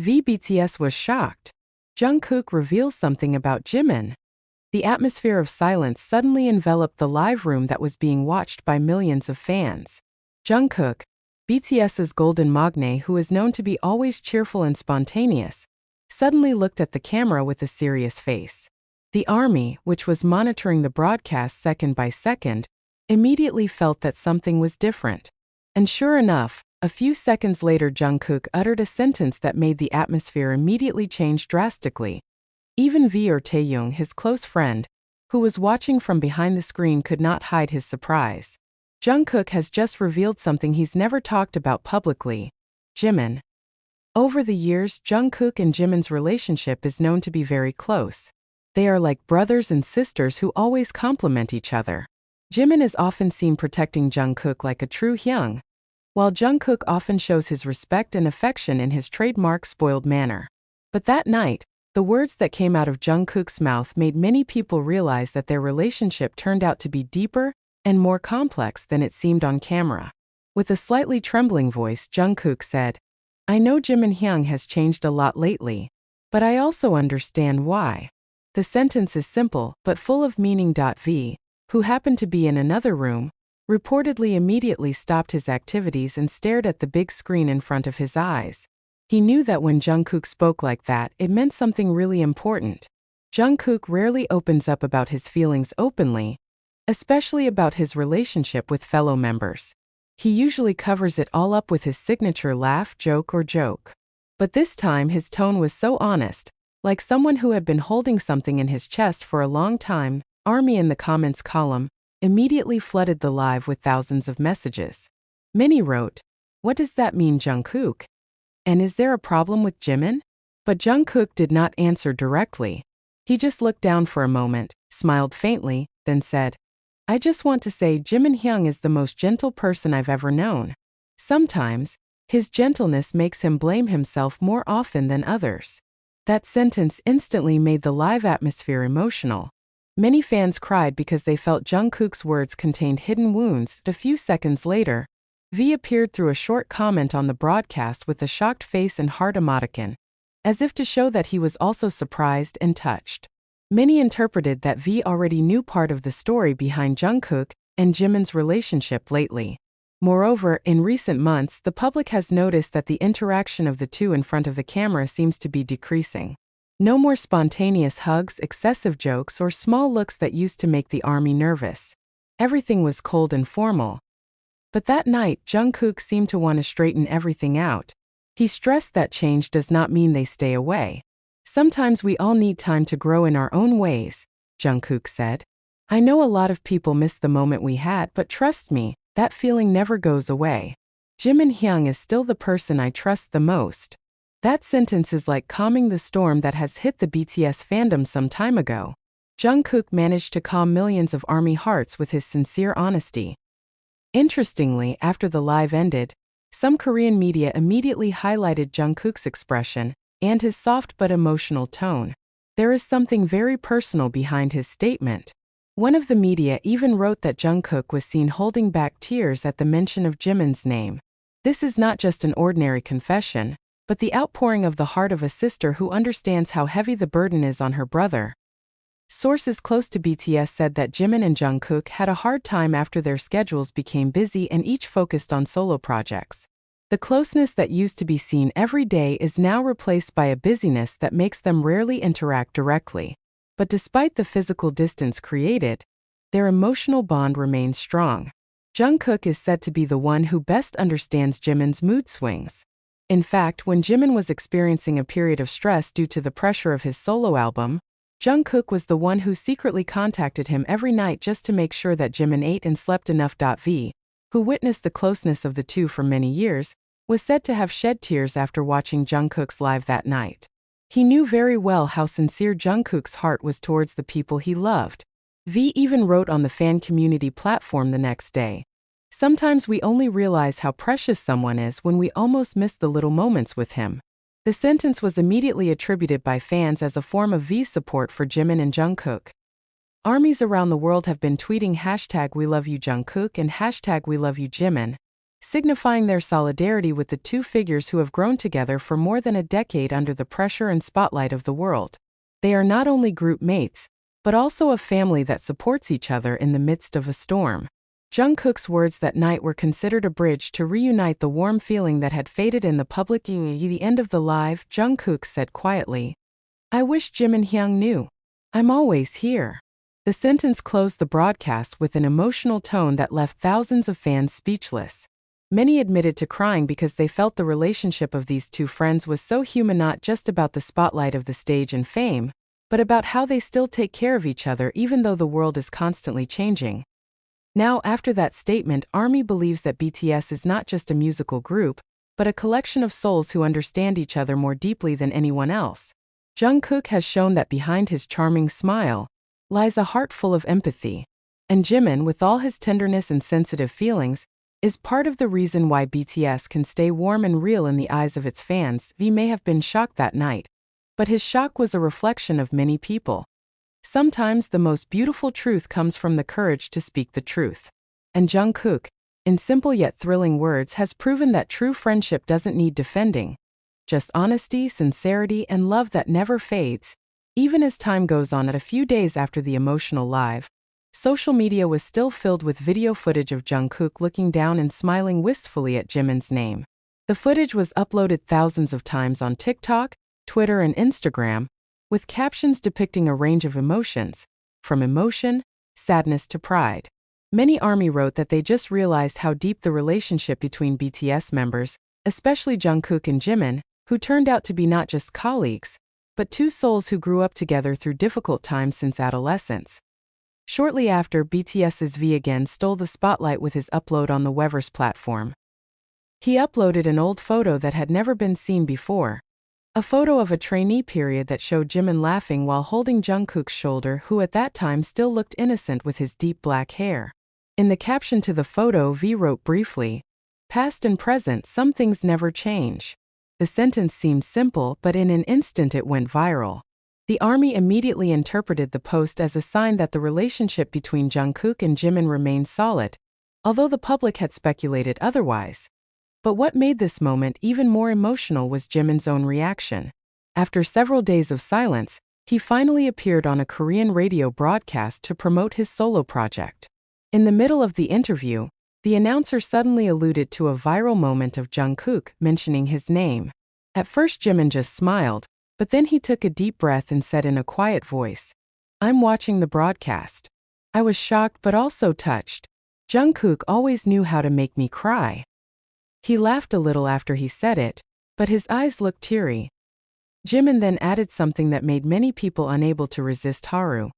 BTS was shocked. Jungkook reveals something about Jimin. The atmosphere of silence suddenly enveloped the live room that was being watched by millions of fans. Jungkook, BTS's golden magne who is known to be always cheerful and spontaneous, suddenly looked at the camera with a serious face. The army, which was monitoring the broadcast second by second, immediately felt that something was different. And sure enough, a few seconds later Jungkook uttered a sentence that made the atmosphere immediately change drastically. Even V or Taehyung, his close friend, who was watching from behind the screen, could not hide his surprise. Jungkook has just revealed something he's never talked about publicly: Jimin. Over the years, Jungkook and Jimin's relationship is known to be very close. They are like brothers and sisters who always complement each other. Jimin is often seen protecting Jungkook like a true hyung, while Jungkook often shows his respect and affection in his trademark spoiled manner. But that night, the words that came out of Jungkook's mouth made many people realize that their relationship turned out to be deeper and more complex than it seemed on camera. With a slightly trembling voice, Jungkook said, "I know Jimin Hyung has changed a lot lately, but I also understand why." The sentence is simple but full of meaning. V, who happened to be in another room, reportedly immediately stopped his activities and stared at the big screen in front of his eyes. He knew that when Jungkook spoke like that, it meant something really important. Jungkook rarely opens up about his feelings openly, especially about his relationship with fellow members. He usually covers it all up with his signature laugh, joke, or joke. But this time his tone was so honest, like someone who had been holding something in his chest for a long time. Army in the comments column immediately flooded the live with thousands of messages. Many wrote, "What does that mean, Jungkook? And is there a problem with Jimin?" But Jungkook did not answer directly. He just looked down for a moment, smiled faintly, then said, "I just want to say Jimin Hyung is the most gentle person I've ever known. Sometimes, his gentleness makes him blame himself more often than others." That sentence instantly made the live atmosphere emotional. Many fans cried because they felt Jungkook's words contained hidden wounds. A few seconds later, V appeared through a short comment on the broadcast with a shocked face and heart emoticon, as if to show that he was also surprised and touched. Many interpreted that V already knew part of the story behind Jungkook and Jimin's relationship lately. Moreover, in recent months, the public has noticed that the interaction of the two in front of the camera seems to be decreasing. No more spontaneous hugs, excessive jokes, or small looks that used to make the army nervous. Everything was cold and formal. But that night, Jungkook seemed to want to straighten everything out. He stressed that change does not mean they stay away. "Sometimes we all need time to grow in our own ways," Jungkook said. "I know a lot of people miss the moment we had, but trust me, that feeling never goes away. Jimin Hyung is still the person I trust the most." That sentence is like calming the storm that has hit the BTS fandom some time ago. Jungkook managed to calm millions of ARMY hearts with his sincere honesty. Interestingly, after the live ended, some Korean media immediately highlighted Jungkook's expression and his soft but emotional tone. There is something very personal behind his statement. One of the media even wrote that Jungkook was seen holding back tears at the mention of Jimin's name. This is not just an ordinary confession, but the outpouring of the heart of a sister who understands how heavy the burden is on her brother. Sources close to BTS said that Jimin and Jungkook had a hard time after their schedules became busy and each focused on solo projects. The closeness that used to be seen every day is now replaced by a busyness that makes them rarely interact directly. But despite the physical distance created, their emotional bond remains strong. Jungkook is said to be the one who best understands Jimin's mood swings. In fact, when Jimin was experiencing a period of stress due to the pressure of his solo album, Jungkook was the one who secretly contacted him every night just to make sure that Jimin ate and slept enough. V, who witnessed the closeness of the two for many years, was said to have shed tears after watching Jungkook's live that night. He knew very well how sincere Jungkook's heart was towards the people he loved. V even wrote on the fan community platform the next day, "Sometimes we only realize how precious someone is when we almost miss the little moments with him." The sentence was immediately attributed by fans as a form of V's support for Jimin and Jungkook. Armies around the world have been tweeting #WeLoveYouJungkook and #WeLoveYouJimin, signifying their solidarity with the two figures who have grown together for more than a decade under the pressure and spotlight of the world. They are not only group mates, but also a family that supports each other in the midst of a storm. Jungkook's words that night were considered a bridge to reunite the warm feeling that had faded in the public. At the end of the live, Jungkook said quietly, "I wish Jimin knew. I'm always here." The sentence closed the broadcast with an emotional tone that left thousands of fans speechless. Many admitted to crying because they felt the relationship of these two friends was so human, not just about the spotlight of the stage and fame, but about how they still take care of each other even though the world is constantly changing. Now, after that statement, ARMY believes that BTS is not just a musical group, but a collection of souls who understand each other more deeply than anyone else. Jungkook has shown that behind his charming smile lies a heart full of empathy. And Jimin, with all his tenderness and sensitive feelings, is part of the reason why BTS can stay warm and real in the eyes of its fans. V may have been shocked that night, but his shock was a reflection of many people. Sometimes the most beautiful truth comes from the courage to speak the truth. And Jungkook, in simple yet thrilling words, has proven that true friendship doesn't need defending. Just honesty, sincerity, and love that never fades. Even as time goes on, a few days after the emotional live, social media was still filled with video footage of Jungkook looking down and smiling wistfully at Jimin's name. The footage was uploaded thousands of times on TikTok, Twitter, and Instagram, with captions depicting a range of emotions, from emotion, sadness to pride. Many ARMY wrote that they just realized how deep the relationship between BTS members, especially Jungkook and Jimin, who turned out to be not just colleagues, but two souls who grew up together through difficult times since adolescence. Shortly after, BTS's V again stole the spotlight with his upload on the Weverse platform. He uploaded an old photo that had never been seen before. A photo of a trainee period that showed Jimin laughing while holding Jungkook's shoulder, who at that time still looked innocent with his deep black hair. In the caption to the photo, V wrote briefly, "Past and present, some things never change." The sentence seemed simple, but in an instant it went viral. The ARMY immediately interpreted the post as a sign that the relationship between Jungkook and Jimin remained solid, although the public had speculated otherwise. But what made this moment even more emotional was Jimin's own reaction. After several days of silence, he finally appeared on a Korean radio broadcast to promote his solo project. In the middle of the interview, the announcer suddenly alluded to a viral moment of Jungkook mentioning his name. At first, Jimin just smiled, but then he took a deep breath and said in a quiet voice, "I'm watching the broadcast." I was shocked but also touched. Jungkook always knew how to make me cry. He laughed a little after he said it, but his eyes looked teary. Jimin then added something that made many people unable to resist: "Haru."